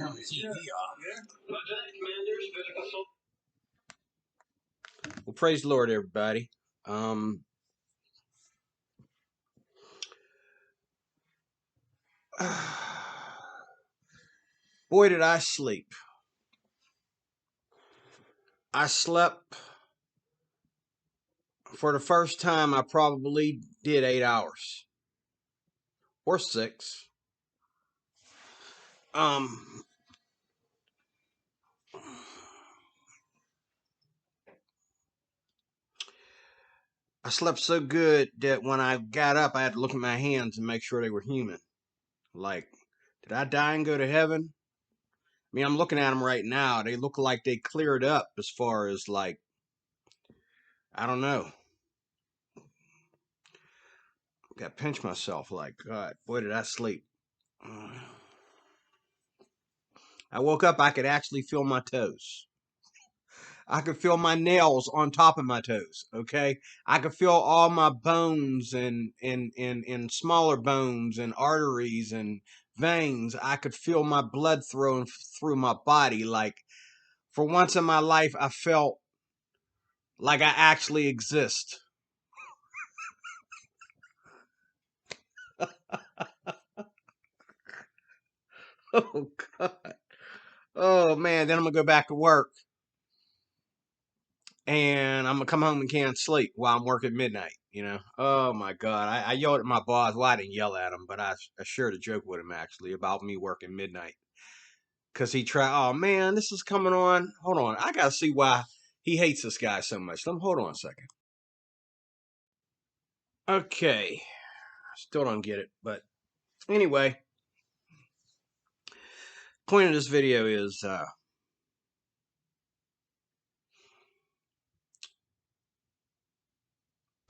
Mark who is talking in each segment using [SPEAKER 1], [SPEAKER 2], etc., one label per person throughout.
[SPEAKER 1] turn the TV off. Well, praise the Lord, everybody. Boy, did I sleep. I slept for the first time. I probably did 8 hours or 6. I slept so good that when I got up, I had to look at my hands and make sure they were human. Like, did I die and go to heaven? I mean, I'm looking at them right now. They look like they cleared up as far as, like, I don't know. Got to pinch myself like, God, boy, did I sleep. I woke up, I could actually feel my toes. I could feel my nails on top of my toes, okay? I could feel all my bones and smaller bones and arteries and veins. I could feel my blood flowing through my body. Like, for once in my life, I felt like I actually exist. Oh, God. Oh, man, then I'm going to go back to work. And I'm going to come home and can't sleep while I'm working midnight, you know? Oh, my God. I yelled at my boss. Well, I didn't yell at him, but I shared a joke with him, actually, about me working midnight. Because he tried, oh, man, this is coming on. Hold on. I got to see why he hates this guy so much. Hold on a second. Okay. Still don't get it. But anyway, point of this video is...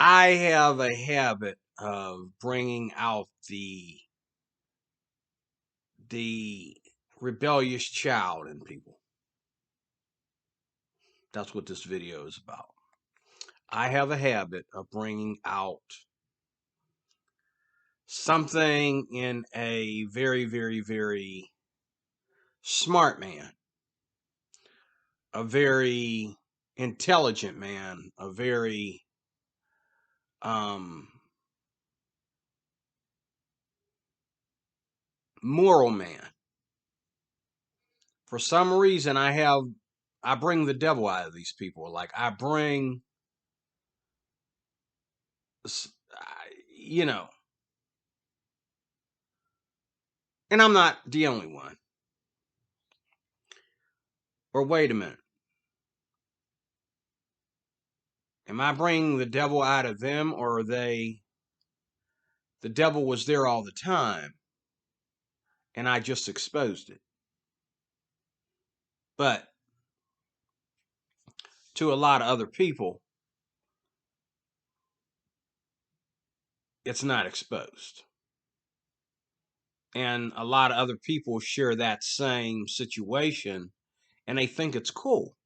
[SPEAKER 1] I have a habit of bringing out the rebellious child in people. That's what this video is about. I have a habit of bringing out something in a very, very, very smart man, a very intelligent man, a very moral man. For some reason, I bring the devil out of these people. Like, I bring, you know, and I'm not the only one. Or wait a minute. Am I bringing the devil out of them, or are they, the devil was there all the time, and I just exposed it? But to a lot of other people, it's not exposed. And a lot of other people share that same situation, and they think it's cool.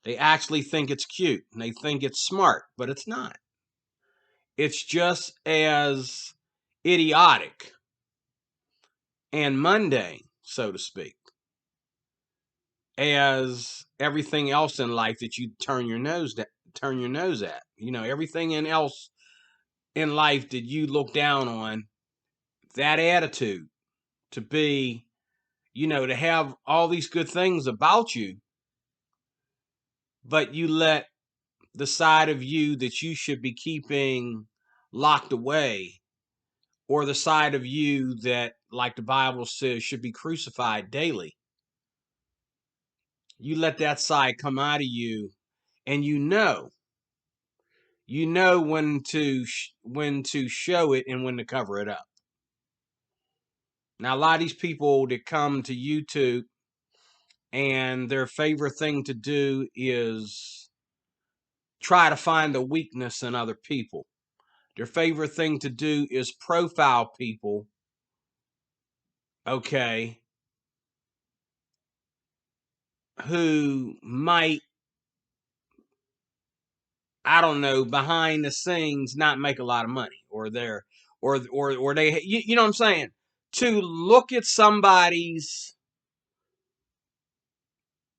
[SPEAKER 1] They actually think it's cute, and they think it's smart, but it's not. It's just as idiotic and mundane, so to speak, as everything else in life that you turn your nose at. You know, everything else in life that you look down on, that attitude to be, you know, to have all these good things about you, but you let the side of you that you should be keeping locked away, or the side of you that, like the Bible says, should be crucified daily. You let that side come out of you, and you know when to show it and when to cover it up. Now, a lot of these people that come to YouTube, and their favorite thing to do is try to find the weakness in other people. Their favorite thing to do is profile people, okay, who might, I don't know, behind the scenes not make a lot of money, or they, you know what I'm saying? to look at somebody's,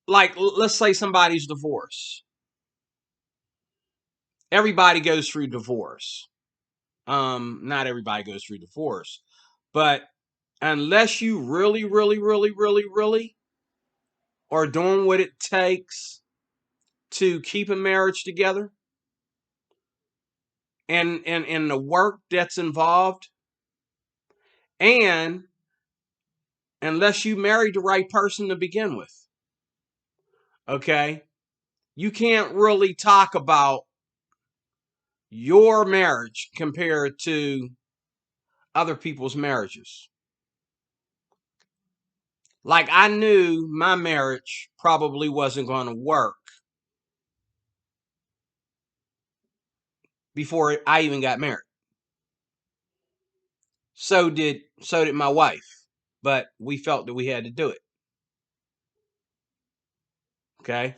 [SPEAKER 1] like, let's say somebody's divorce. Everybody goes through divorce. Not everybody goes through divorce, but unless you really, really, really, really, really are doing what it takes to keep a marriage together, and the work that's involved, and unless you married the right person to begin with, okay, you can't really talk about your marriage compared to other people's marriages. Like, I knew my marriage probably wasn't going to work before I even got married. So did my wife, but we felt that we had to do it. Okay?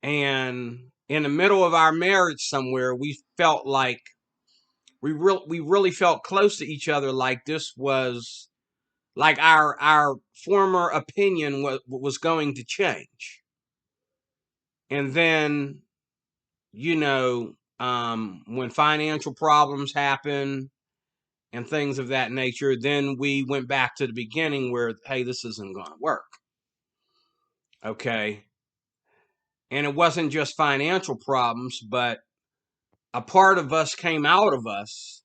[SPEAKER 1] And in the middle of our marriage somewhere, we felt like we really felt close to each other, like this was like our former opinion was going to change. And then, when financial problems happen and things of that nature, then we went back to the beginning where, hey, this isn't going to work. Okay. And it wasn't just financial problems, but a part of us came out of us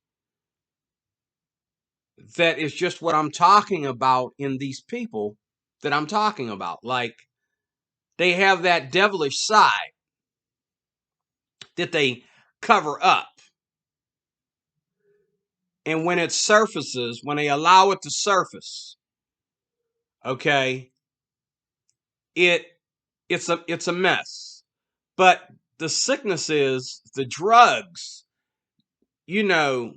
[SPEAKER 1] that is just what I'm talking about in these people that I'm talking about. Like, they have that devilish side that they cover up. And when it surfaces, when they allow it to surface, okay, it's a mess. But the sickness is the drugs, the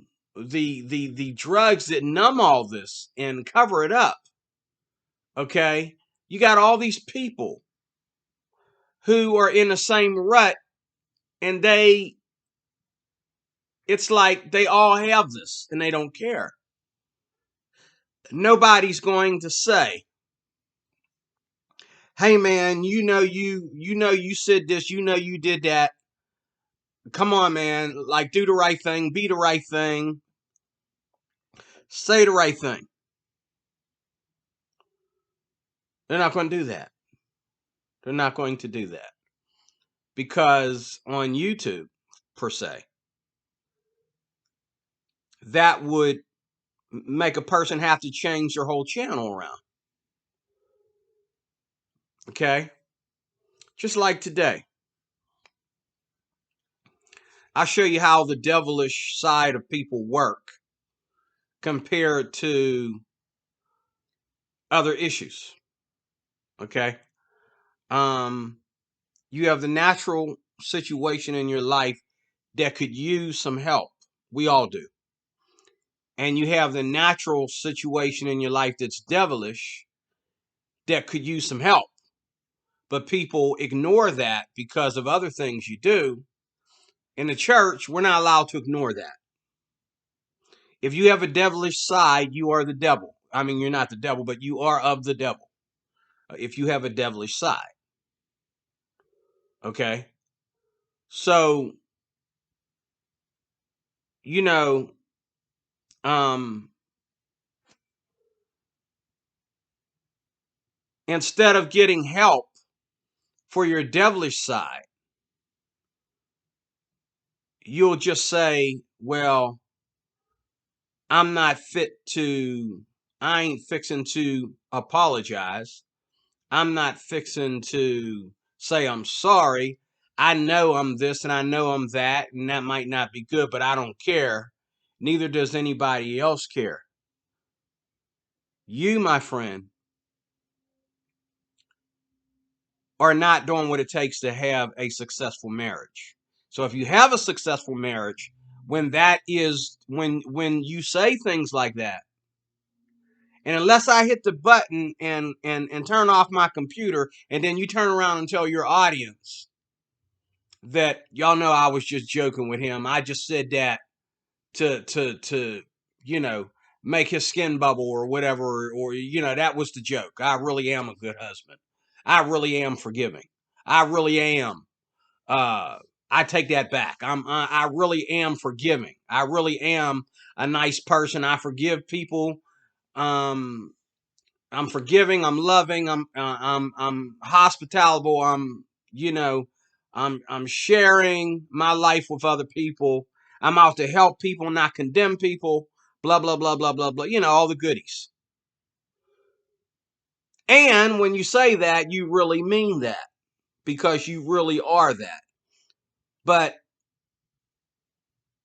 [SPEAKER 1] drugs that numb all this and cover it up. Okay, you got all these people who are in the same rut, and it's like they all have this and they don't care. Nobody's going to say, hey man, you said this, you did that. Come on, man, like, do the right thing, be the right thing, say the right thing. They're not going to do that. They're not going to do that. Because on YouTube, per se, that would make a person have to change their whole channel around. Okay? Just like today. I'll show you how the devilish side of people work compared to other issues. Okay? You have the natural situation in your life that could use some help. We all do. And you have the natural situation in your life that's devilish that could use some help. But people ignore that because of other things you do. In the church, we're not allowed to ignore that. If you have a devilish side, you are the devil. I mean, you're not the devil, but you are of the devil. If you have a devilish side. Okay? So, you know, instead of getting help for your devilish side, you'll just say, well, I ain't fixing to apologize. I'm not fixing to say I'm sorry. I know I'm this and I know I'm that, and that might not be good, but I don't care. Neither does anybody else care. You, my friend, are not doing what it takes to have a successful marriage. So if you have a successful marriage, when you say things like that, and unless I hit the button and turn off my computer, and then you turn around and tell your audience that y'all know I was just joking with him. I just said that to make his skin bubble or whatever, or that was the joke. I really am a good husband. I really am forgiving. I really am. I take that back. I really am forgiving. I really am a nice person. I forgive people. Um, I'm forgiving. I'm loving. I'm hospitable. I'm sharing my life with other people. I'm out to help people, not condemn people. Blah blah blah blah blah blah. All the goodies. And when you say that, you really mean that because you really are that. But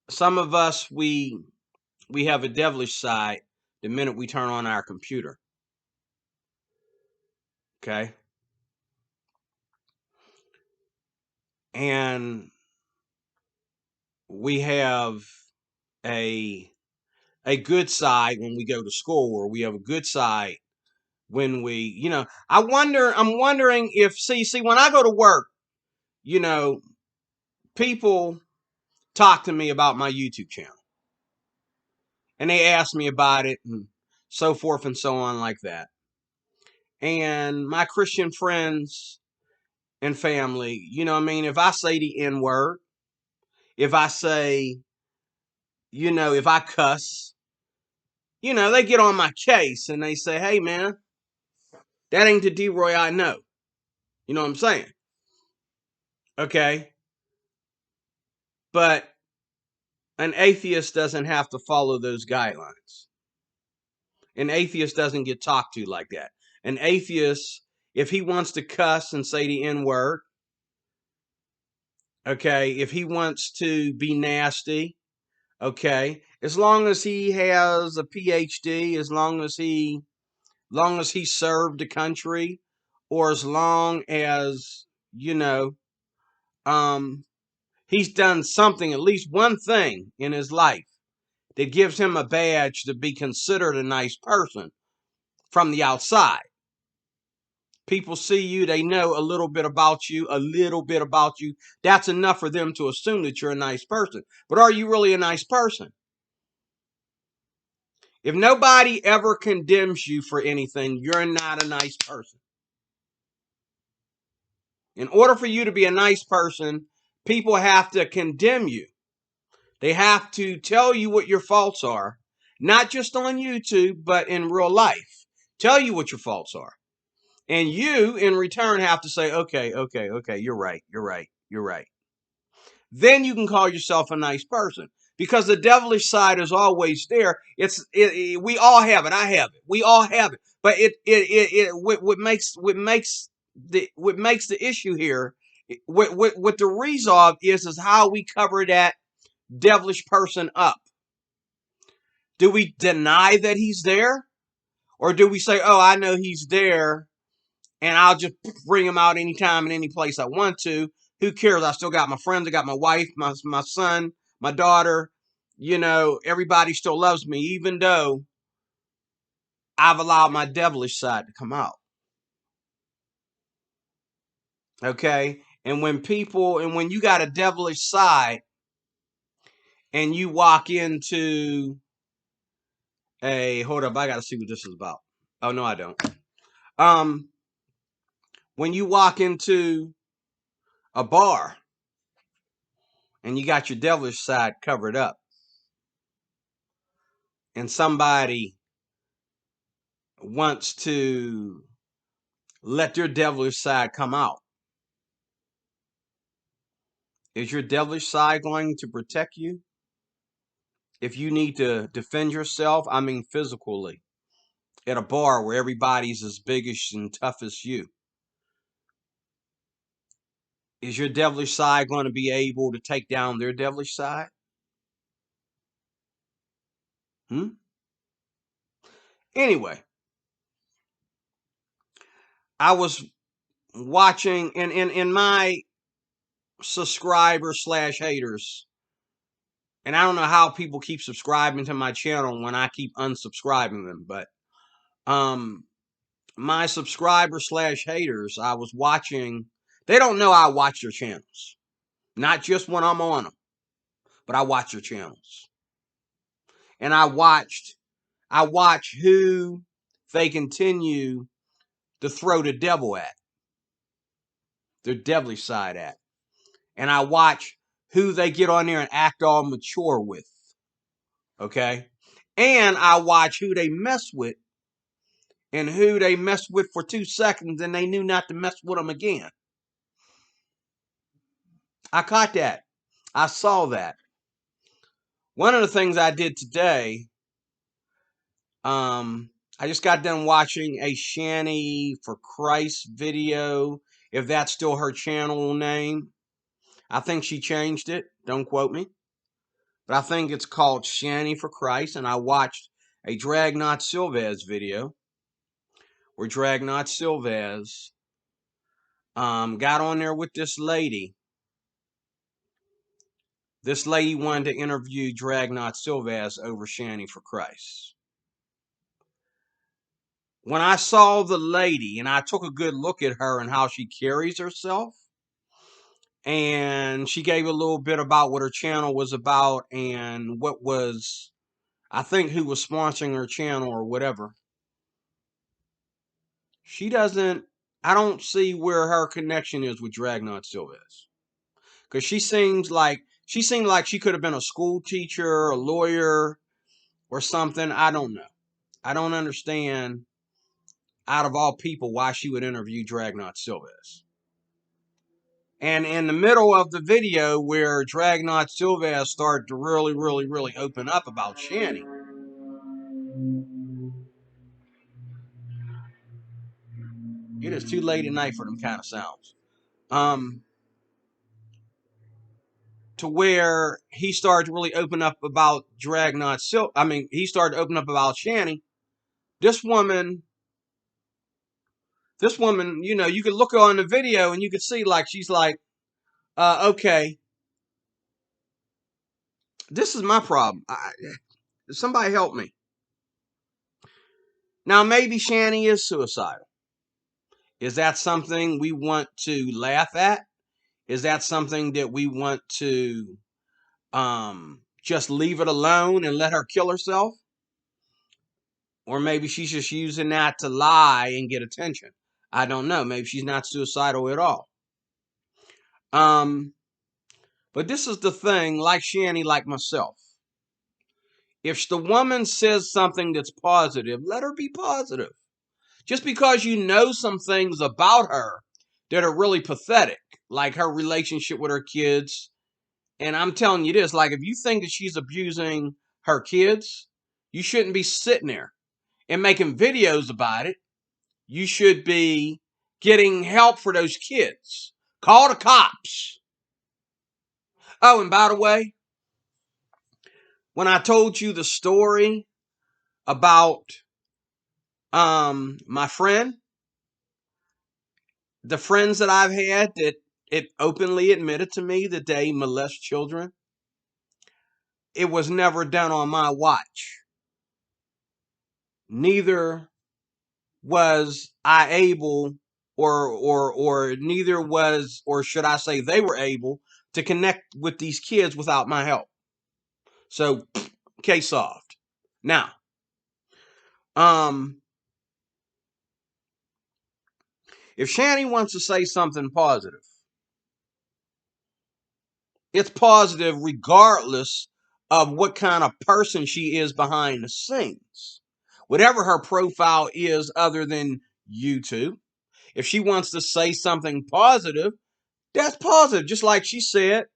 [SPEAKER 1] some of us, we have a devilish side the minute we turn on our computer. Okay. And we have a good side when we go to school, or we have a good side when I'm wondering if see when I go to work, people talk to me about my YouTube channel, and they ask me about it and so forth and so on like that. And my Christian friends and family, if I say the N word, if I say, if I cuss, they get on my case and they say, hey man, that ain't the D-Roy I know. You know what I'm saying? Okay. But an atheist doesn't have to follow those guidelines. An atheist doesn't get talked to like that. An atheist, if he wants to cuss and say the N word, okay, if he wants to be nasty, okay, as long as he has a PhD, as long as he served the country, or as long as he's done something, at least one thing in his life that gives him a badge to be considered a nice person from the outside. People see you, they know a little bit about you, That's enough for them to assume that you're a nice person. But are you really a nice person? If nobody ever condemns you for anything, you're not a nice person. In order for you to be a nice person, people have to condemn you. They have to tell you what your faults are, not just on YouTube, but in real life. Tell you what your faults are. And you, in return, have to say, okay, you're right. Then you can call yourself a nice person. Because the devilish side is always there. We all have it. I have it. We all have it. But what makes the issue here, what the resolve is how we cover that devilish person up. Do we deny that he's there? Or do we say, oh, I know he's there, and I'll just bring him out anytime and any place I want to? Who cares? I still got my friends. I got my wife, my son, my daughter. Everybody still loves me, even though I've allowed my devilish side to come out. Okay? And when you got a devilish side and you walk into hold up, I got to see what this is about. Oh, no, I don't. When you walk into a bar and you got your devilish side covered up, and somebody wants to let their devilish side come out, is your devilish side going to protect you? If you need to defend yourself, I mean physically, at a bar where everybody's as big and tough as you, is your devilish side going to be able to take down their devilish side? Anyway, I was watching in my subscriber/haters, and I don't know how people keep subscribing to my channel when I keep unsubscribing them, but my subscriber/haters, I was watching. They don't know I watch their channels, not just when I'm on them, but I watch their channels. And I watched I watch who they continue to throw the devil at, their devilish side at. And I watch who they get on there and act all mature with. Okay? And I watch who they mess with and who they messed with for 2 seconds and they knew not to mess with them again. I caught that. I saw that. One of the things I did today, I just got done watching a Shanny for Christ video, if that's still her channel name. I think she changed it. Don't quote me. But I think it's called Shanny for Christ. And I watched a Dragnot Silvez video where Dragnot Silvez got on there with this lady. This lady wanted to interview Dragnot Silvez over Shanny for Christ. When I saw the lady and I took a good look at her and how she carries herself, and she gave a little bit about what her channel was about and what was, I think, who was sponsoring her channel or whatever. She doesn't, I don't see where her connection is with Dragnot Silvez. Because she seemed like she could have been a school teacher, a lawyer, or something. I don't know. I don't understand, out of all people, why she would interview Dragnot Silvez. And in the middle of the video where Dragnot Silvez started to really open up about Shanny, it is too late at night for them kind of sounds. To where he started to really open up about Dragnot Silvez. I mean, he started to open up about Shanny. This woman, you know, you could look on the video and you could see like she's like, okay, this is my problem. Somebody help me. Now, maybe Shanny is suicidal. Is that something we want to laugh at? Is that something that we want to just leave it alone and let her kill herself? Or maybe she's just using that to lie and get attention. I don't know. Maybe she's not suicidal at all. But this is the thing, like Shanny, like myself. If the woman says something that's positive, let her be positive. Just because you know some things about her that are really pathetic, like her relationship with her kids. And I'm telling you this, like if you think that she's abusing her kids, you shouldn't be sitting there and making videos about it. You should be getting help for those kids. Call the cops. Oh, and by the way, when I told you the story about my friend, the friends that I've had that it openly admitted to me that they molest children, it was never done on my watch. Neither was I able, or neither was, or should I say they were able to connect with these kids without my help. So case solved. Now, if Shanny wants to say something positive, it's positive regardless of what kind of person she is behind the scenes. Whatever her profile is other than YouTube, if she wants to say something positive, that's positive. Just like she said,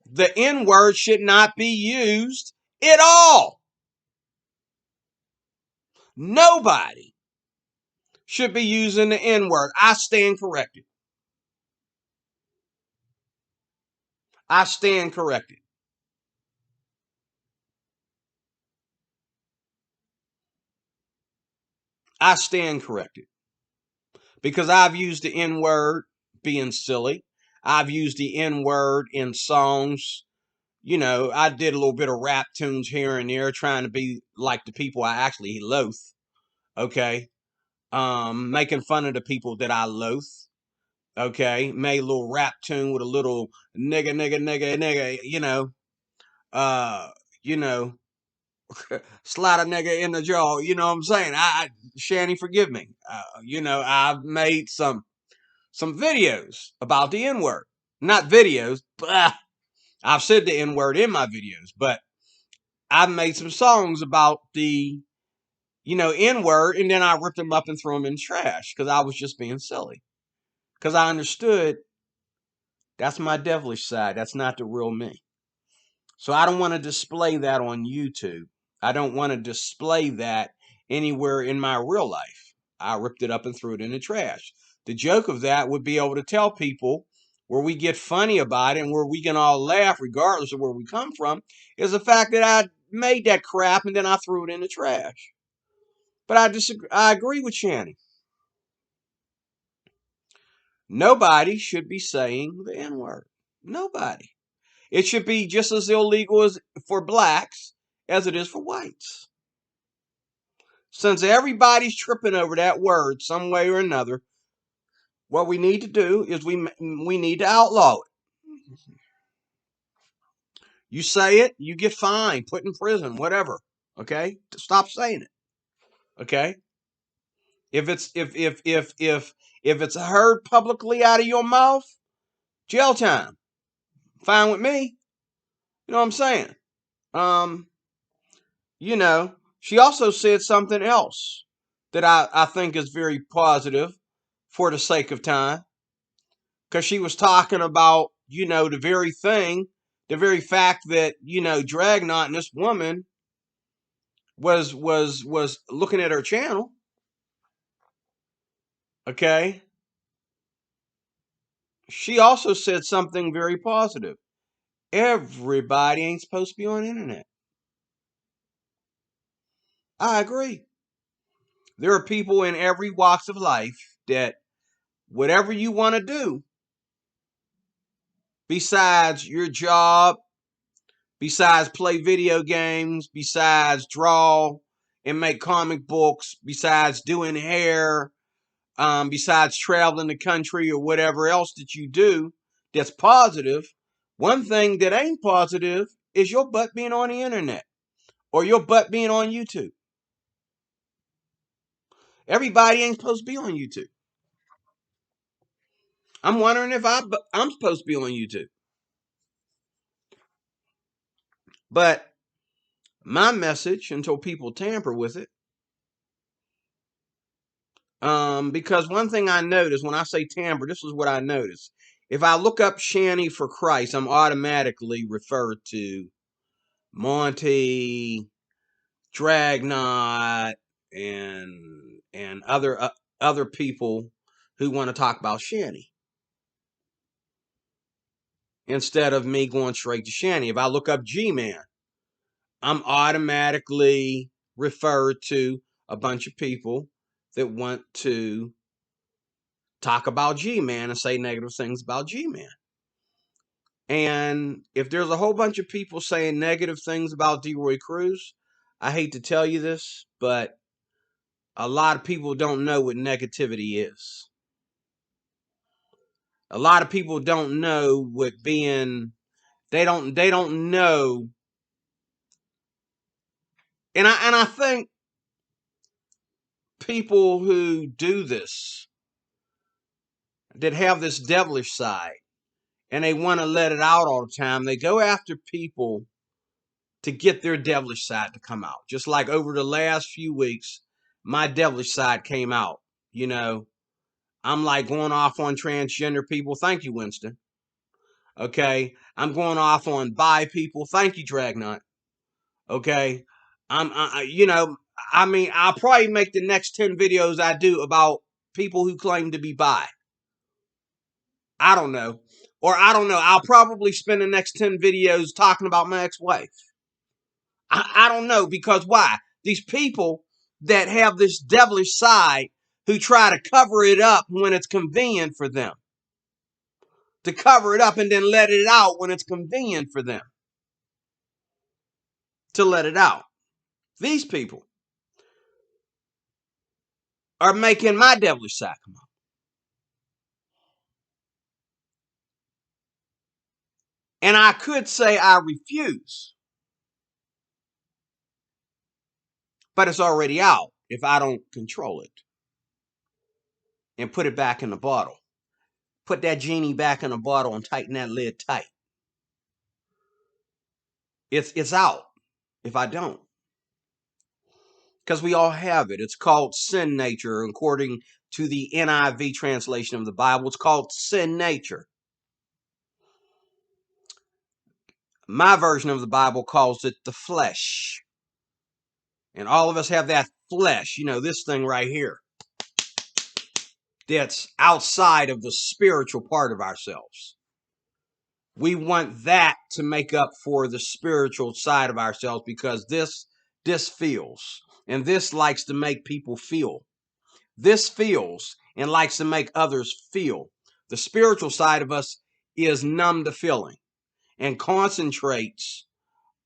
[SPEAKER 1] the N-word should not be used at all. Nobody should be using the N-word. I stand corrected. I stand corrected. I stand corrected. Because I've used the N-word being silly. I've used the N-word in songs. You know, I did a little bit of rap tunes here and there, trying to be like the people I actually loathe. Okay. Making fun of the people that I loathe. Okay. Made a little rap tune with a little nigga, you know. You know. slide a nigga in the jaw. You know what I'm saying? Shanny, forgive me. I've made some videos about the N word. Not videos, but I've said the N word in my videos, but I've made some songs about the N word, and then I ripped them up and threw them in the trash because I was just being silly. Because I understood that's my devilish side. That's not the real me. So I don't want to display that on YouTube. I don't want to display that anywhere in my real life. I ripped it up and threw it in the trash. The joke of that would be able to tell people where we get funny about it and where we can all laugh regardless of where we come from is the fact that I made that crap and then I threw it in the trash. But I disagree. I agree with Shanny. Nobody should be saying the N-word. Nobody. It should be just as illegal as for blacks as it is for whites. Since everybody's tripping over that word some way or another, what we need to do is we need to outlaw it. You say it, you get fined, put in prison, whatever. Okay? Stop saying it. Okay? If it's heard publicly out of your mouth, jail time. Fine with me. You know what I'm saying? Um, she also said something else that I think is very positive for the sake of time. Because she was talking about, the very thing, the very fact that, Dragnot and this woman was looking at her channel. Okay. She also said something very positive. Everybody ain't supposed to be on the internet. I agree. There are people in every walks of life that whatever you want to do, besides your job, besides play video games, besides draw and make comic books, besides doing hair, besides traveling the country or whatever else that you do that's positive, one thing that ain't positive is your butt being on the internet or your butt being on YouTube. Everybody ain't supposed to be on YouTube. I'm wondering if I'm supposed to be on YouTube. But my message, until people tamper with it, because one thing I notice when I say tamper, this is what I notice. If I look up Shanny for Christ, I'm automatically referred to Monty, Dragnot, and other people who want to talk about Shanny instead of me going straight to Shanny. If I look up G-Man, I'm automatically referred to a bunch of people that want to talk about G-Man and say negative things about G-Man. And if there's a whole bunch of people saying negative things about D-Roy Cruz, I hate to tell you this, but a lot of people don't know what negativity is. A lot of people don't know what being, they don't know. And I think people who do this, that have this devilish side, and they want to let it out all the time, they go after people to get their devilish side to come out. Just like over the last few weeks, my devilish side came out. I'm like going off on transgender people. Thank you, Winston. Okay. I'm going off on bi people. Thank you, Dragnot. Okay. I'll probably make the next 10 videos I do about people who claim to be bi. I don't know. Or I don't know. I'll probably spend the next 10 videos talking about my ex-wife. I don't know, because why? These people that have this devilish side who try to cover it up when it's convenient for them. To cover it up and then let it out when it's convenient for them. To let it out. These people are making my devilish side come out. And I could say I refuse. But it's already out if I don't control it and put it back in the bottle. Put that genie back in the bottle and tighten that lid tight. It's out if I don't. Because we all have it. It's called sin nature, according to the NIV translation of the Bible. It's called sin nature. My version of the Bible calls it the flesh. And all of us have that flesh, this thing right here, that's outside of the spiritual part of ourselves. We want that to make up for the spiritual side of ourselves, because this feels, and this likes to make people feel. This feels and likes to make others feel. The spiritual side of us is numb to feeling and concentrates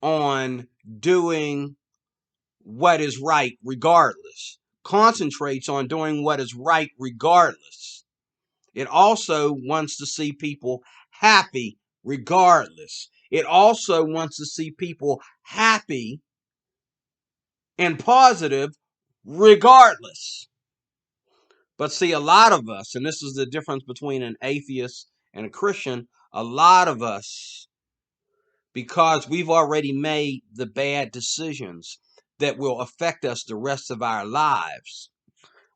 [SPEAKER 1] on doing what is right regardless. Concentrates on doing what is right regardless. It also wants to see people happy regardless. It also wants to see people happy and positive regardless. But see, a lot of us, and this is the difference between an atheist and a Christian, a lot of us, because we've already made the bad decisions that will affect us the rest of our lives,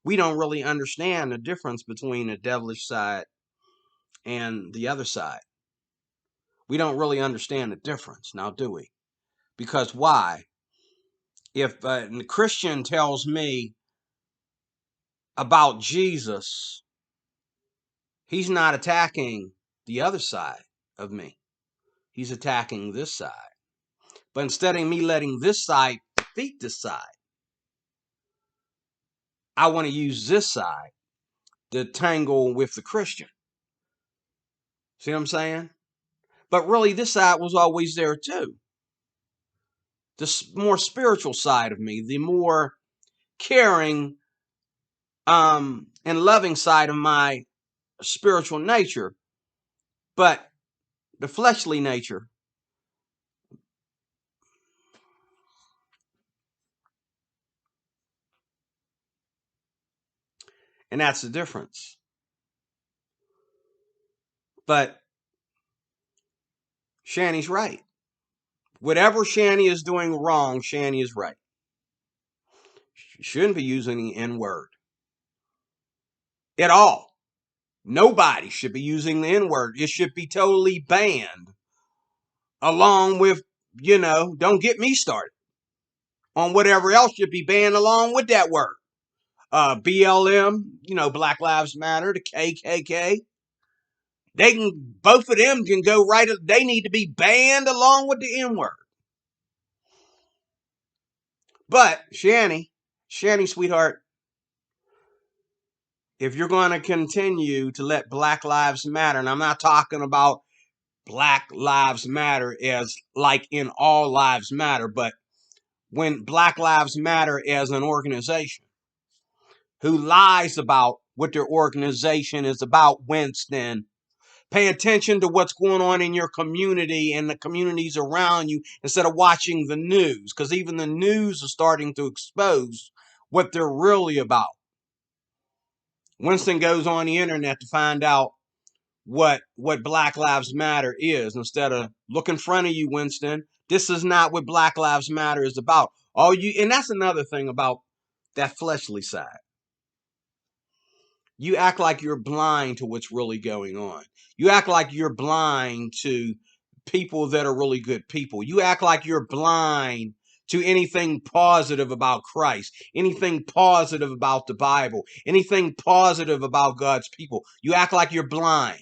[SPEAKER 1] we don't really understand the difference between the devilish side and the other side. We don't really understand the difference now, do we? Because why? If the Christian tells me about Jesus, he's not attacking the other side of me. He's attacking this side. But instead of me letting this side defeat this side, I want to use this side to tangle with the Christian. See what I'm saying? But really, this side was always there too. The more spiritual side of me, the more caring and loving side of my spiritual nature. But the fleshly nature, and that's the difference. But Shanny's right. Whatever Shanny is doing wrong, Shanny is right. She shouldn't be using the N-word at all. Nobody should be using the N-word. It should be totally banned. Along with, don't get me started on whatever else should be banned along with that word. BLM, Black Lives Matter, the KKK. Both of them can go right. They need to be banned along with the N-word. But Shanny, sweetheart, if you're going to continue to let Black Lives Matter, and I'm not talking about Black Lives Matter as like in all lives matter, but when Black Lives Matter as an organization who lies about what their organization is about, Winston, pay attention to what's going on in your community and the communities around you instead of watching the news, because even the news is starting to expose what they're really about. Winston goes on the internet to find out what Black Lives Matter is instead of look in front of you, Winston. This is not what Black Lives Matter is about. And that's another thing about that fleshly side. You act like you're blind to what's really going on. You act like you're blind to people that are really good people. You act like you're blind to anything positive about Christ, anything positive about the Bible, anything positive about God's people. You act like you're blind.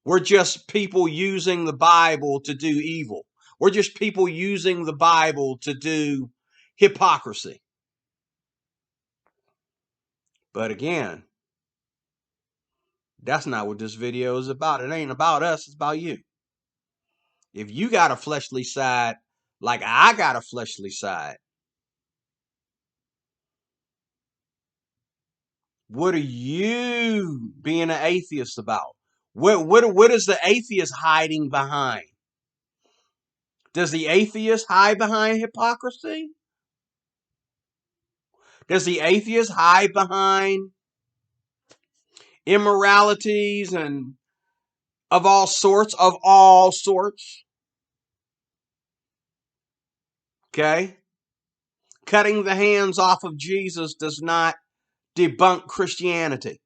[SPEAKER 1] We're just people using the Bible to do evil. We're just people using the Bible to do hypocrisy. But again, that's not what this video is about. It ain't about us, it's about you. If you got a fleshly side, like I got a fleshly side, what are you being an atheist about? What is the atheist hiding behind? Does the atheist hide behind hypocrisy? Does the atheist hide behind immoralities and of all sorts, Okay? Cutting the hands off of Jesus does not debunk Christianity.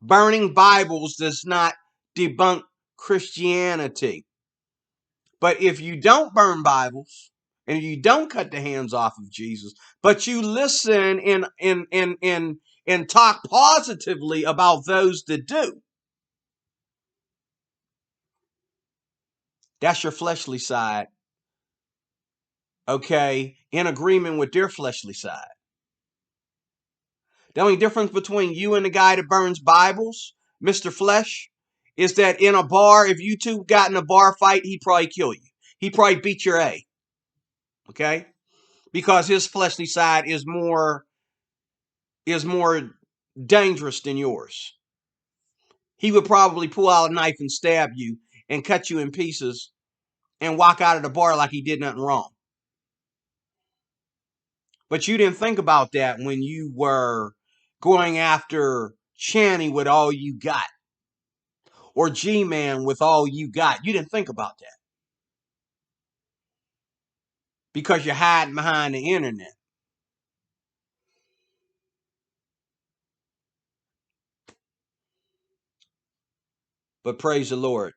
[SPEAKER 1] Burning Bibles does not debunk Christianity. But if you don't burn Bibles and you don't cut the hands off of Jesus, but you listen and talk positively about those that do, that's your fleshly side, okay, in agreement with their fleshly side. The only difference between you and the guy that burns Bibles, Mr. Flesh, is that in a bar, if you two got in a bar fight, he'd probably kill you. He'd probably beat your A. Okay? Because his fleshly side is more dangerous than yours. He would probably pull out a knife and stab you and cut you in pieces and walk out of the bar like he did nothing wrong. But you didn't think about that when you were going after Channy with all you got, or G-Man with all you got. You didn't think about that because you're hiding behind the internet. But praise the Lord.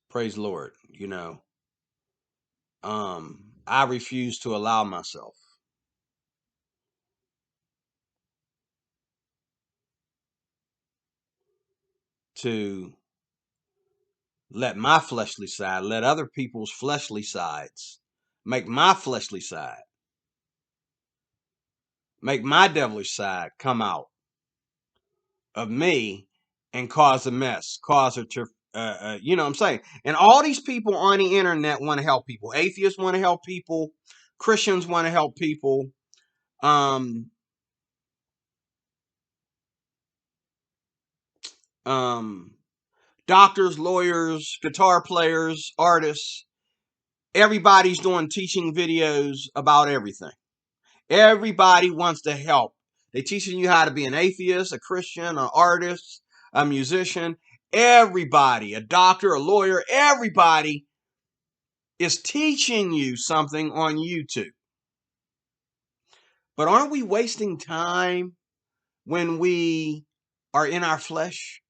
[SPEAKER 1] Praise the Lord. You know, I refuse to allow myself to let my fleshly side, let other people's fleshly sides make my fleshly side, make my devilish side come out of me and cause a mess, cause a, you know what I'm saying? And all these people on the internet want to help people. Atheists want to help people. Christians want to help people. Um, Doctors, lawyers, guitar players, artists, everybody's doing teaching videos about everything. Everybody wants to help. They're teaching you how to be an atheist, a Christian, an artist, a musician. Everybody, a doctor, a lawyer, everybody is teaching you something on YouTube. But aren't we wasting time when we are in our flesh?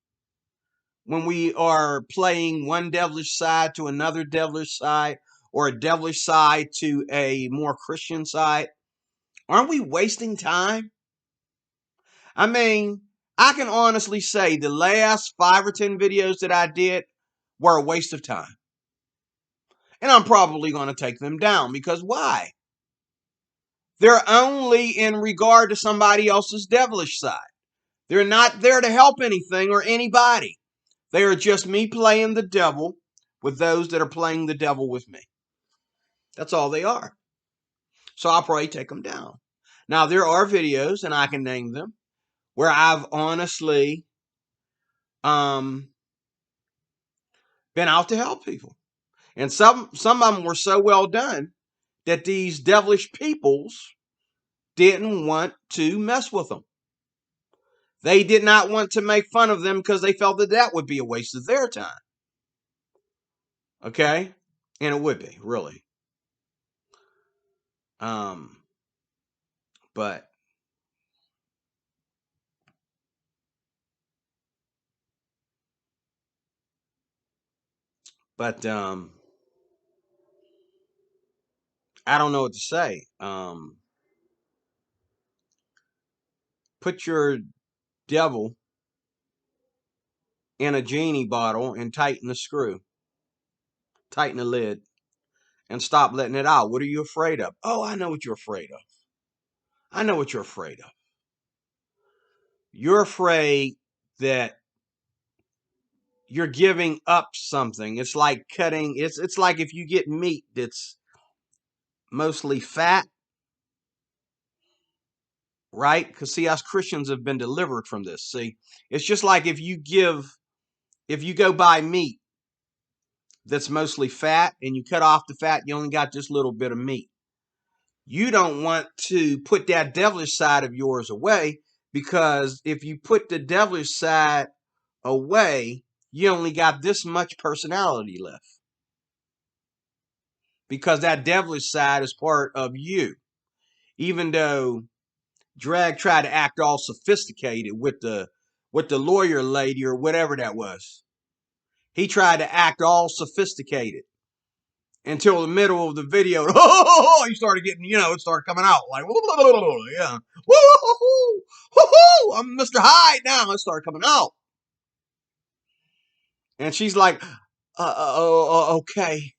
[SPEAKER 1] When we are playing one devilish side to another devilish side, or a devilish side to a more Christian side? Aren't we wasting time? I mean, I can honestly say the last 5 or 10 videos that I did were a waste of time. And I'm probably going to take them down because why? They're only in regard to somebody else's devilish side. They're not there to help anything or anybody. They are just me playing the devil with those that are playing the devil with me. That's all they are. So I'll probably take them down. Now, there are videos, and I can name them, where I've honestly been out to help people. And some of them were so well done that these devilish peoples didn't want to mess with them. They did not want to make fun of them because they felt that that would be a waste of their time. Okay? And it would be, really. But I don't know what to say. Put your devil in a genie bottle and tighten the screw, tighten the lid, and stop letting it out. What are you afraid of? Oh, I know what you're afraid of. I know what you're afraid of. You're afraid that you're giving up something. It's like cutting. It's like if you get meat that's mostly fat, right? Because see, us Christians have been delivered from this. See, it's just like if you go buy meat that's mostly fat, and you cut off the fat, you only got this little bit of meat. You don't want to put that devilish side of yours away, because if you put the devilish side away, you only got this much personality left. Because that devilish side is part of you. Even though Drag tried to act all sophisticated with the lawyer lady or whatever that was. He tried to act all sophisticated until the middle of the video. He started getting, it started coming out like, yeah, I'm Mr. Hyde now. It started coming out, and she's like, okay,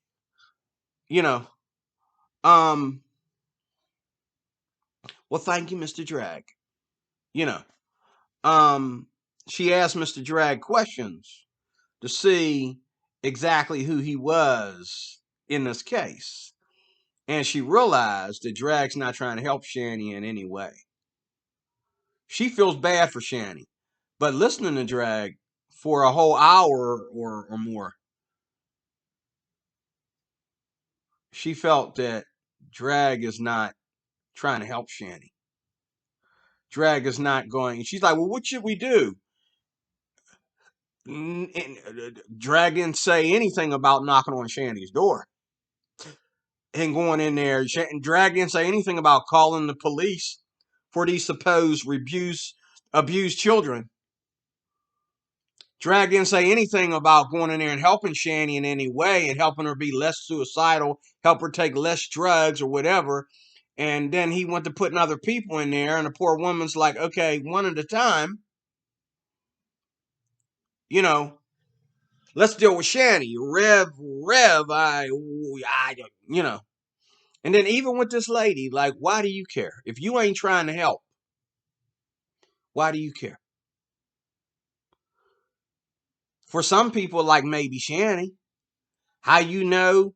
[SPEAKER 1] you know, well, thank you, Mr. Drag. You know, she asked Mr. Drag questions to see exactly who he was in this case. And she realized that Drag's not trying to help Shani in any way. She feels bad for Shani. But listening to Drag for a whole hour or more, she felt that Drag is not trying to help Shani. Drag is not going. She's like, well, what should we do? Drag didn't say anything about knocking on Shani's door and going in there. Drag didn't say anything about calling the police for these supposed abused children. Drag didn't say anything about going in there and helping Shani in any way and helping her be less suicidal, help her take less drugs or whatever. And then he went to putting other people in there, and the poor woman's like, okay, one at a time. Let's deal with Shani. Rev, And then even with this lady, like, why do you care? If you ain't trying to help, why do you care? For some people, like maybe Shani, how you know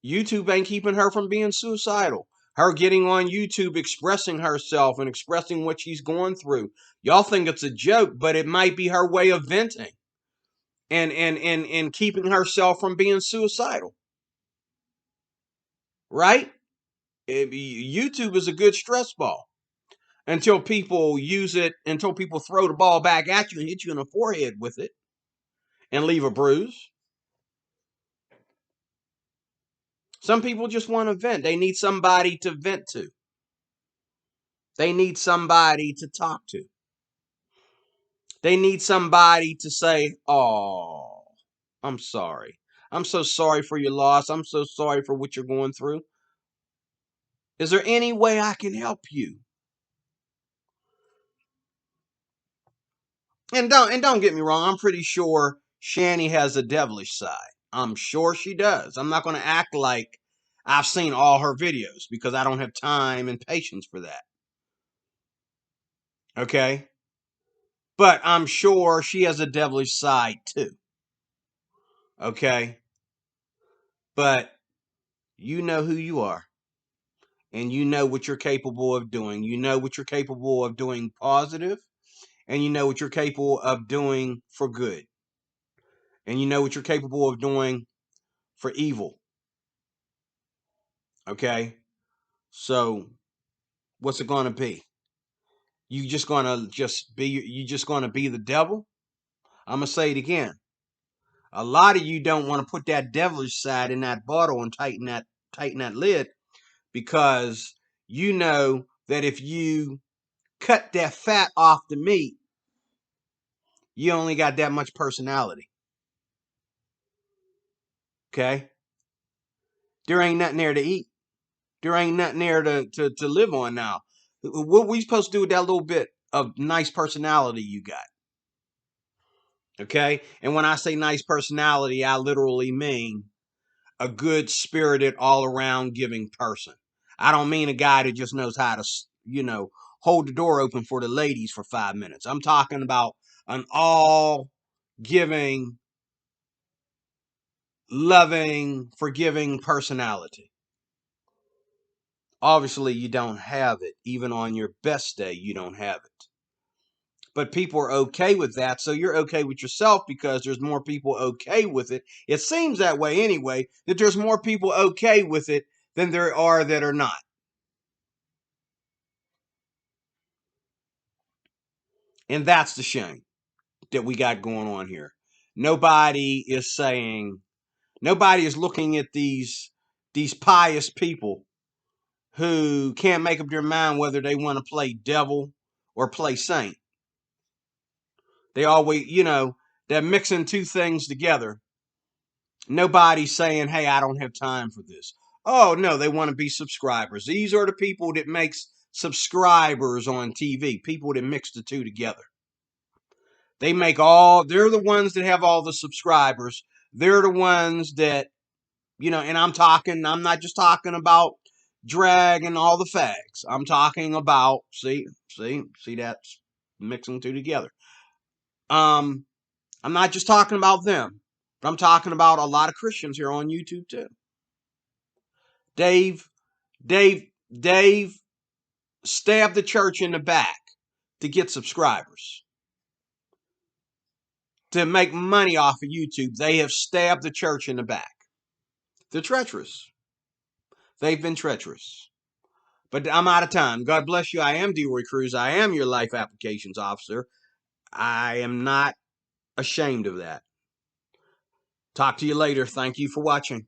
[SPEAKER 1] YouTube ain't keeping her from being suicidal? Her getting on YouTube, expressing herself and expressing what she's going through. Y'all think it's a joke, but it might be her way of venting and keeping herself from being suicidal. Right? YouTube is a good stress ball until people throw the ball back at you and hit you in the forehead with it and leave a bruise. Some people just want to vent. They need somebody to vent to. They need somebody to talk to. They need somebody to say, oh, I'm sorry. I'm so sorry for your loss. I'm so sorry for what you're going through. Is there any way I can help you? And don't get me wrong, I'm pretty sure Shani has a devilish side. I'm sure she does. I'm not going to act like I've seen all her videos because I don't have time and patience for that. Okay? But I'm sure she has a devilish side too. Okay? But you know who you are. And you know what you're capable of doing. You know what you're capable of doing positive, and you know what you're capable of doing for good. And you know what you're capable of doing for evil. Okay? So, what's it going to be? You just going to be the devil? I'm going to say it again. A lot of you don't want to put that devilish side in that bottle and tighten that lid, because you know that if you cut that fat off the meat, you only got that much personality. Okay? There ain't nothing there to eat. There ain't nothing there to live on now. What we supposed to do with that little bit of nice personality you got? Okay? And when I say nice personality, I literally mean a good spirited, all around giving person. I don't mean a guy that just knows how to, hold the door open for the ladies for 5 minutes. I'm talking about an all giving, loving, forgiving personality. Obviously, you don't have it. Even on your best day, you don't have it. but people are okay with that. So you're okay with yourself because there's more people okay with it. It seems that way anyway, that there's more people okay with it than there are that are not. And that's the shame that we got going on here. Nobody is saying, nobody is looking at these pious people who can't make up their mind whether they want to play devil or play saint. They always, they're mixing two things together. Nobody's saying, hey, I don't have time for this. Oh, no, they want to be subscribers. These are the people that makes subscribers on TV, people that mix the two together. They're the ones that have all the subscribers. They're the ones that, and I'm not just talking about drag and all the fags. I'm talking about, see, that's mixing two together. I'm not just talking about them, but I'm talking about a lot of Christians here on YouTube too. Dave stabbed the church in the back to get subscribers. To make money off of YouTube, they have stabbed the church in the back. They're treacherous. They've been treacherous. But I'm out of time. God bless you. I am DeRoy Cruz. I am your life applications officer. I am not ashamed of that. Talk to you later. Thank you for watching.